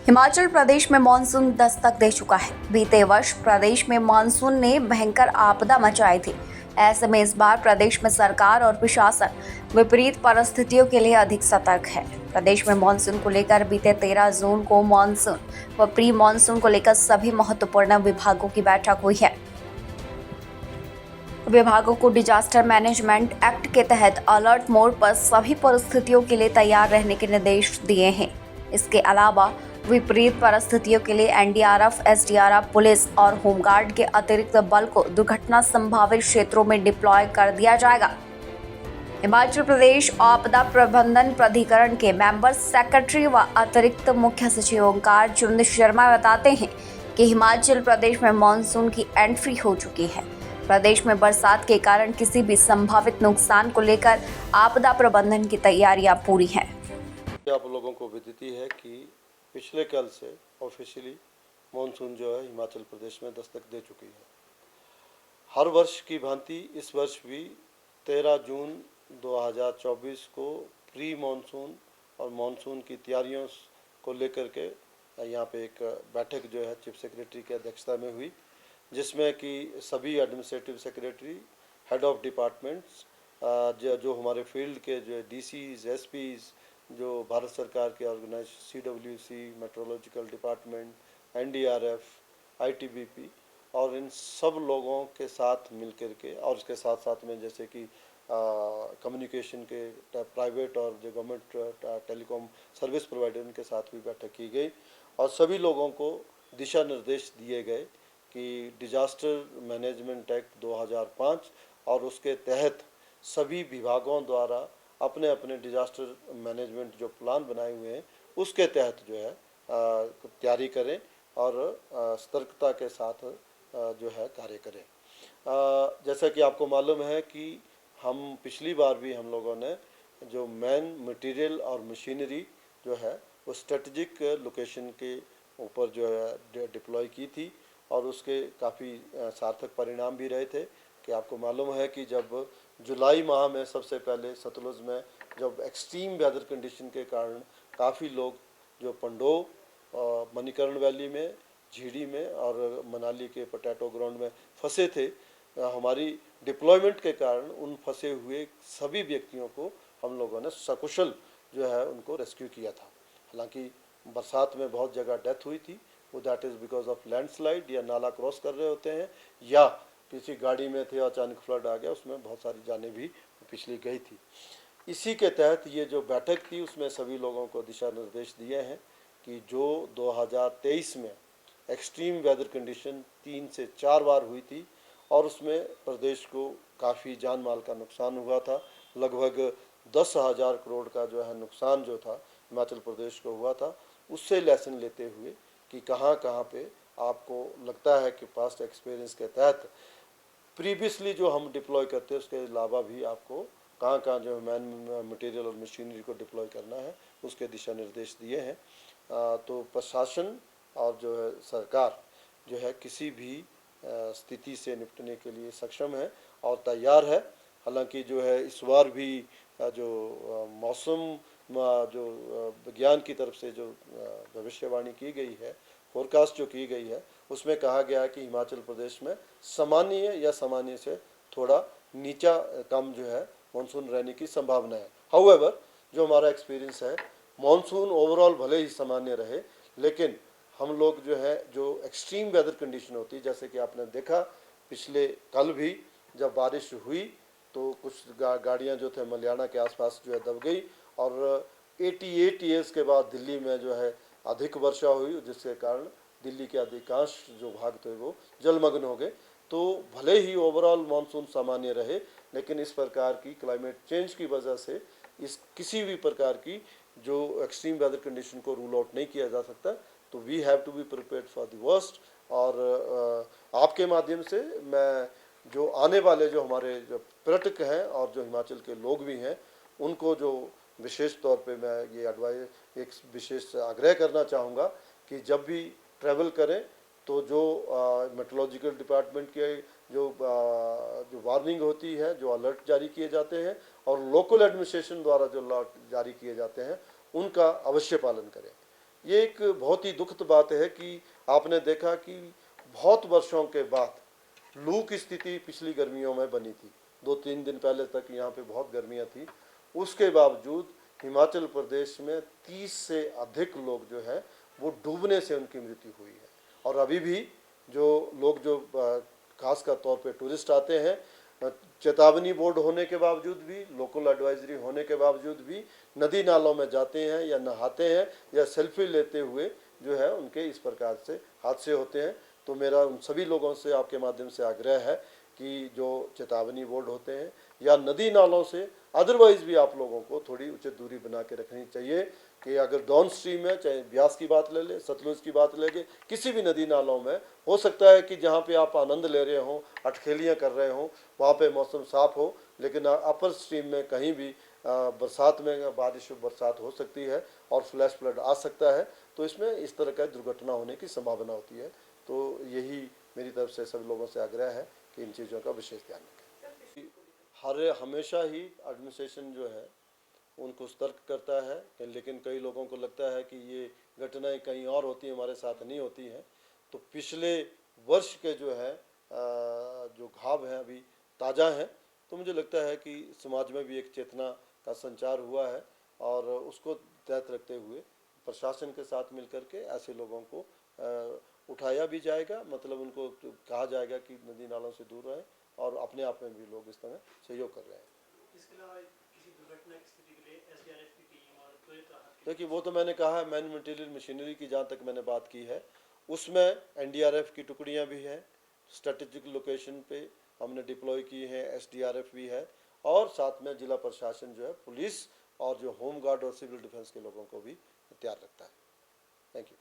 हिमाचल प्रदेश में मानसून दस्तक दे चुका है। बीते वर्ष प्रदेश में मानसून ने भयंकर आपदा मचाई थी। ऐसे में इस बार प्रदेश में सरकार और प्रशासन विपरीत परिस्थितियों के लिए अधिक सतर्क है। प्रदेश में मानसून को लेकर बीते 13 जून को मानसून व प्री मानसून को लेकर सभी महत्वपूर्ण विभागों की बैठक हुई है। विभागों को डिजास्टर मैनेजमेंट एक्ट के तहत अलर्ट मोड पर सभी परिस्थितियों के लिए तैयार रहने के निर्देश दिए हैं। इसके अलावा विपरीत परिस्थितियों के लिए एनडीआरएफ, एसडीआरएफ, पुलिस और होमगार्ड के अतिरिक्त बल को दुर्घटना संभावित क्षेत्रों में डिप्लॉय कर दिया जाएगा। हिमाचल प्रदेश आपदा प्रबंधन प्राधिकरण के मेंबर सेक्रेटरी व अतिरिक्त मुख्य सचिव ओंकार चंद शर्मा बताते हैं कि हिमाचल प्रदेश में मानसून की एंट्री हो चुकी है। प्रदेश में बरसात के कारण किसी भी संभावित नुकसान को लेकर आपदा प्रबंधन की तैयारियां पूरी हैं। आप लोगों को विदित है कि पिछले कल से ऑफिशियली मानसून जो है हिमाचल प्रदेश में दस्तक दे चुकी है। हर वर्ष की भांति इस वर्ष भी 13 जून 2024 को प्री मानसून और मानसून की तैयारियों को लेकर के यहाँ पे एक बैठक जो है चीफ सेक्रेटरी की अध्यक्षता में हुई, जिसमें कि सभी administrative secretary, head of departments, जो हमारे फील्ड के जो डीसीज, एसपीज, जो भारत सरकार के organize CWC, meteorological department, NDRF, ITBP और इन सब लोगों के साथ मिलकर के, और इसके साथ साथ में जैसे कि कम्युनिकेशन के प्राइवेट और जो गवर्नमेंट टेलीकॉम सर्विस प्रोवाइडर उनके साथ भी बैठक की गई और सभी लोगों को दिशा निर्देश दिए गए कि डिजास्टर मैनेजमेंट एक्ट 2005 और उसके तहत सभी विभागों द्वारा अपने अपने डिजास्टर मैनेजमेंट जो प्लान बनाए हुए हैं उसके तहत जो है तैयारी करें और सतर्कता के साथ जो है कार्य करें। जैसा कि आपको मालूम है कि हम पिछली बार भी हम लोगों ने जो मैन मटेरियल और मशीनरी जो है वो स्ट्रेटजिक लोकेशन के ऊपर जो है डिप्लॉय की थी और उसके काफ़ी सार्थक परिणाम भी रहे थे। कि आपको मालूम है कि जब जुलाई माह में सबसे पहले सतलुज में जब एक्सट्रीम वेदर कंडीशन के कारण काफ़ी लोग जो पंडो, मणिकर्ण वैली में, झीड़ी में और मनाली के पोटैटो ग्राउंड में फंसे थे, हमारी डिप्लॉयमेंट के कारण उन फंसे हुए सभी व्यक्तियों को हम लोगों ने सकुशल जो है उनको रेस्क्यू किया था। हालांकि बरसात में बहुत जगह डेथ हुई थी, वो that is because of landslide या नाला क्रॉस कर रहे होते हैं या किसी गाड़ी में थे अचानक फ्लड आ गया, उसमें बहुत सारी जानें भी पिछली गई थी। इसी के तहत ये जो बैठक थी उसमें सभी लोगों को दिशा निर्देश दिए हैं कि जो 2023 में एक्सट्रीम वेदर कंडीशन 3 से 4 बार हुई थी और उसमें प्रदेश को काफ़ी जान माल का नुकसान हुआ था, लगभग 10,000 करोड़ का जो है नुकसान जो था हिमाचल प्रदेश को हुआ था, उससे लेसन लेते हुए कि कहाँ कहाँ पे आपको लगता है कि पास्ट एक्सपीरियंस के तहत प्रीवियसली जो हम डिप्लॉय करते हैं उसके अलावा भी आपको कहाँ कहाँ जो मैन मटेरियल और मशीनरी को डिप्लॉय करना है उसके दिशा निर्देश दिए हैं। तो प्रशासन और जो है सरकार जो है किसी भी स्थिति से निपटने के लिए सक्षम है और तैयार है। हालांकि जो है इस बार भी जो मौसम जो विज्ञान की तरफ से जो भविष्यवाणी की गई है, फोरकास्ट जो की गई है, उसमें कहा गया है कि हिमाचल प्रदेश में सामान्य या सामान्य से थोड़ा नीचा कम जो है मानसून रहने की संभावना है। हाउएवर जो हमारा एक्सपीरियंस है, मानसून ओवरऑल भले ही सामान्य रहे, लेकिन हम लोग जो है जो एक्सट्रीम वेदर कंडीशन होती है, जैसे कि आपने देखा पिछले कल भी जब बारिश हुई तो कुछ गाड़ियाँ जो थे मलियाना के आसपास जो है दब गई और 88 ईयर्स के बाद दिल्ली में जो है अधिक वर्षा हुई, जिसके कारण दिल्ली के अधिकांश जो भाग थे वो जलमग्न हो गए। तो भले ही ओवरऑल मानसून सामान्य रहे, लेकिन इस प्रकार की क्लाइमेट चेंज की वजह से इस किसी भी प्रकार की जो एक्सट्रीम वेदर कंडीशन को रूल आउट नहीं किया जा सकता। तो we have to be prepared for the worst. और आपके माध्यम से मैं जो आने वाले जो हमारे जो पर्यटक हैं और जो हिमाचल के लोग भी हैं उनको जो विशेष तौर पे मैं ये एडवाइस एक विशेष आग्रह करना चाहूँगा कि जब भी ट्रैवल करें तो जो मेट्रोलॉजिकल डिपार्टमेंट के जो वार्निंग होती है, जो अलर्ट जारी किए जाते हैं और लोकल एडमिनिस्ट्रेशन द्वारा जो अलर्ट जारी किए जाते हैं उनका अवश्य पालन करें। ये एक बहुत ही दुखद बात है कि आपने देखा कि बहुत वर्षों के बाद लू की स्थिति पिछली गर्मियों में बनी थी। 2-3 दिन पहले तक यहाँ पे बहुत गर्मियाँ थी, उसके बावजूद हिमाचल प्रदेश में 30 से अधिक लोग जो है वो डूबने से उनकी मृत्यु हुई है। और अभी भी जो लोग जो खासकर तौर पे टूरिस्ट आते हैं, चेतावनी बोर्ड होने के बावजूद भी, लोकल एडवाइजरी होने के बावजूद भी नदी नालों में जाते हैं या नहाते हैं या सेल्फी लेते हुए जो है उनके इस प्रकार से हादसे होते हैं। तो मेरा उन सभी लोगों से आपके माध्यम से आग्रह है कि जो चेतावनी बोर्ड होते हैं या नदी नालों से अदरवाइज भी आप लोगों को थोड़ी उचित दूरी बना के रखनी चाहिए कि अगर डाउन स्ट्रीम है, चाहे ब्यास की बात ले ले, सतलुज की बात ले ले, किसी भी नदी नालों में हो सकता है कि जहाँ पे आप आनंद ले रहे हों, अटखेलियाँ कर रहे हों, वहाँ पे मौसम साफ हो, लेकिन अपर स्ट्रीम में कहीं भी बरसात में बारिश बरसात हो सकती है और फ्लैश फ्लड आ सकता है, तो इसमें इस तरह का दुर्घटना होने की संभावना होती है। तो यही मेरी तरफ से सभी लोगों से आग्रह है कि इन चीज़ों का विशेष ध्यान रखें। हमेशा ही एडमिनिस्ट्रेशन जो है उनको सतर्क करता है, लेकिन कई लोगों को लगता है कि ये घटनाएं कहीं और होती हैं, हमारे साथ नहीं होती हैं। तो पिछले वर्ष के जो है जो घाव हैं अभी ताज़ा हैं, तो मुझे लगता है कि समाज में भी एक चेतना का संचार हुआ है और उसको तहत रखते हुए प्रशासन के साथ मिलकर के ऐसे लोगों को उठाया भी जाएगा, मतलब उनको कहा जाएगा कि नदी नालों से दूर रहें, और अपने आप में भी लोग इस तरह सहयोग कर रहे हैं। इसके अलावा किसी दुर्घटना की स्थिति के लिए एसडीआरएफ की टीम और त्वरित राहत, देखिए वो तो मैंने कहा है, मैन मटेरियल मशीनरी की जहाँ तक मैंने बात की है उसमें एनडीआरएफ की टुकड़ियाँ भी हैं, स्ट्रेटेजिक लोकेशन पे हमने डिप्लॉय की हैं, एसडीआरएफ भी है, और साथ में जिला प्रशासन जो है पुलिस और जो होम गार्ड और सिविल डिफेंस के लोगों को भी तैयार रखता है। Thank you.